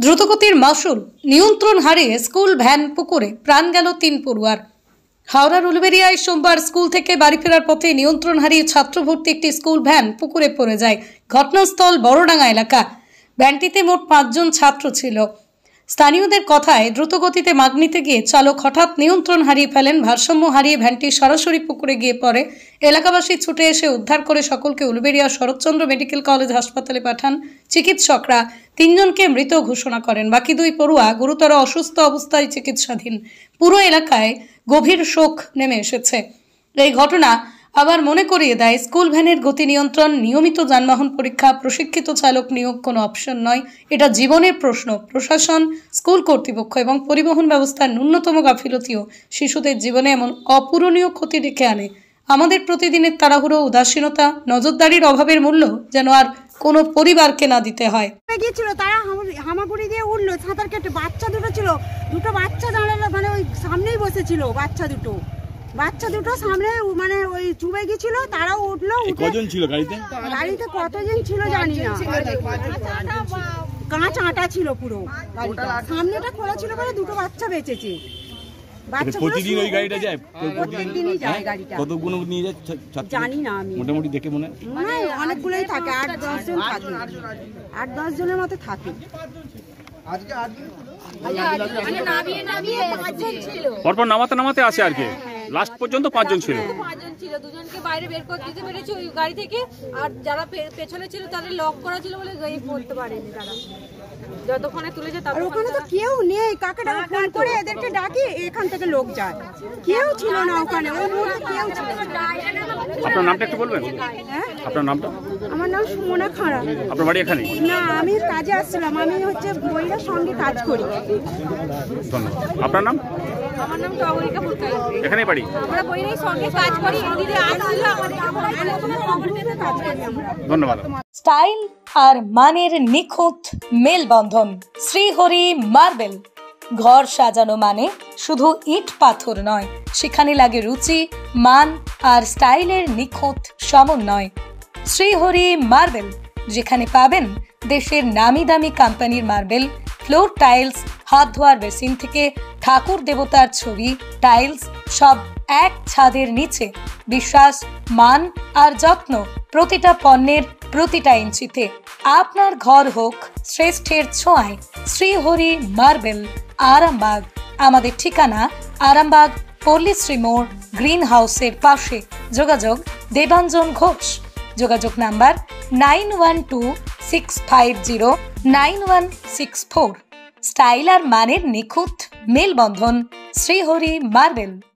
দ্রুতগতির মাসুল নিয়ন্ত্রণ হারিয়ে স্কুল ভ্যান পুকুরে প্রাণ গেল ৩ পড়ুয়ার। হাওড়ার উলুবেড়িয়ায় সোমবার স্কুল থেকে বাড়ি ফেরার পথে নিয়ন্ত্রণ হারিয়ে ছাত্র ভর্তি একটি স্কুল ভ্যান পুকুরে পড়ে যায়। ঘটনাস্থল বড়ডাঙ্গা এলাকা। ভ্যানটিতে মোট ৫ জন ছাত্র ছিল। স্থানীয়দের কথায় দ্রুতগতিতে মাগ নিতে গিয়ে চালক হঠাৎ নিয়ন্ত্রণ হারিয়ে ফেলেন। ভারসাম্য হারিয়ে ভ্যানটি সরাসরি পুকুরে গিয়ে পড়ে। এলাকাবাসী ছুটে এসে উদ্ধার করে সকলকে উলুবেড়িয়া শরৎচন্দ্র মেডিকেল কলেজ হাসপাতালে পাঠান। চিকিৎসকরা ৩ জনকে মৃত ঘোষণা করেন। বাকি 2 পড়ুয়া গুরুতর অসুস্থ অবস্থায় চিকিৎসাধীন। পুরো এলাকায় গভীর শোক নেমে এসেছে। এই ঘটনা আবার মনে করিয়ে দেয় স্কুল ভ্যানের গতি নিয়ন্ত্রণ, নিয়মিত যানবাহন পরীক্ষা, প্রশিক্ষিত চালক নিয়োগ কোনো অপশন নয়। এটা জীবনের প্রশ্ন। প্রশাসন, স্কুল কর্তৃপক্ষ এবং পরিবহন ব্যবস্থার ন্যূনতম গাফিলতিও শিশুদের জীবনে এমন অপূরণীয় ক্ষতি ডেকে আনে। আমাদের প্রতিদিনের তাড়াহুড়ো, উদাসীনতা, নজরদারির অভাবের মূল্য যেন আর কোনো পরিবারকে না দিতে হয়। গিয়েছিল তারা হামাগুড়ি দিয়ে উঠলো, সাঁতার কেটে বাচ্চা দুটো ছিল, দুটো বাচ্চা দাঁড়ালো, মানে ওই সামনেই বসেছিল বাচ্চা দুটো সামনে, মানে ওই চুবে গিয়েছিল, তারাও উঠলো। কজন ছিল গাড়িতে? গাড়িতে কতজন ছিল জানি না, কাঁচ আটা ছিল পুরো গাড়িটা, সামনেটা খোলা ছিল বলে দুটো বাচ্চা বেঁচেছে। প্রতিদিন ওই গাড়িটা যায়? প্রতিদিনই যায় গাড়িটা। কতগুলো নিয়ে যায় জানি না আমি, মোটামুটি দেখে মনে হয় অনেকগুলোই থাকে, 8-10 জন থাকে, 8-10 জনের মতো থাকে। পরপর নামাতে আসে আর কি, লাস্ট পর্যন্ত 5 জন ছিল। 5 জন ছিল, 2 জনকে বাইরে বের করে দিতে পেরেছি ওই গাড়ি থেকে, আর যারা পেছনে ছিল তাদের লক করা ছিল বলে গাড়ি পড়তে পারেনি তারা। যতক্ষণে তুলেছে তারপর ওখানে তো কেউ নেই, কাকে ডাকা ফোন করে এদেরকে ডাকি, এখান থেকে লোক যায়, কেউ ছিল না ওখানে, ওই মুহূর্তে কেউ ছিল না। আপনার নামটা একটু বলবেন? আপনার নামটা? আমার নাম সুমনা খাঁড়া। আপনার বাড়ি এখানে? না, আমি কাজে আসছিলাম, আমি হচ্ছে বইয়ের সঙ্গে কাজ করি। ধন্যবাদ। আপনার নাম? আমার নাম টগরিকা ফুলকাই। এখানেই বাড়ি? আমরা বইয়ের সঙ্গে কাজ করি, দিদি আসছিল আমাদের কাজ করি আমরা। ধন্যবাদ। স্টাইল আর মানের নিখুঁত মেলবন্ধন। শ্রীহরি মার্বেল। ঘর সাজানো মানে শুধু ইট পাথর নয়, সেখানে লাগে রুচি, মান আর স্টাইলের নিখুঁত সমন্বয়। শ্রীহরি মার্বেল, যেখানে পাবেন দেশের নামি দামি কোম্পানির মার্বেল, ফ্লোর টাইলস, হাত ধোয়ার বেসিন থেকে ঠাকুর দেবতার ছবি, টাইলস সব এক ছাদের নিচে। বিশ্বাস, মান আর যত্ন প্রতিটা পণ্যের প্রতিটা ইঞ্চিতে। আপনার ঘর হোক শ্রেষ্ঠের ছোঁয়ায়। শ্রীহরি মার্বেল, আরামবাগ। আমাদের ঠিকানা আরামবাগ পল্লীশ্রী মোড়, গ্রিন হাউসের পাশে। যোগাযোগ দেবাঞ্জন ঘোষ। যোগাযোগ নাম্বার 9126509164। স্টাইল আর মানের নিখুঁত মেলবন্ধন। শ্রীহরি মার্বেল।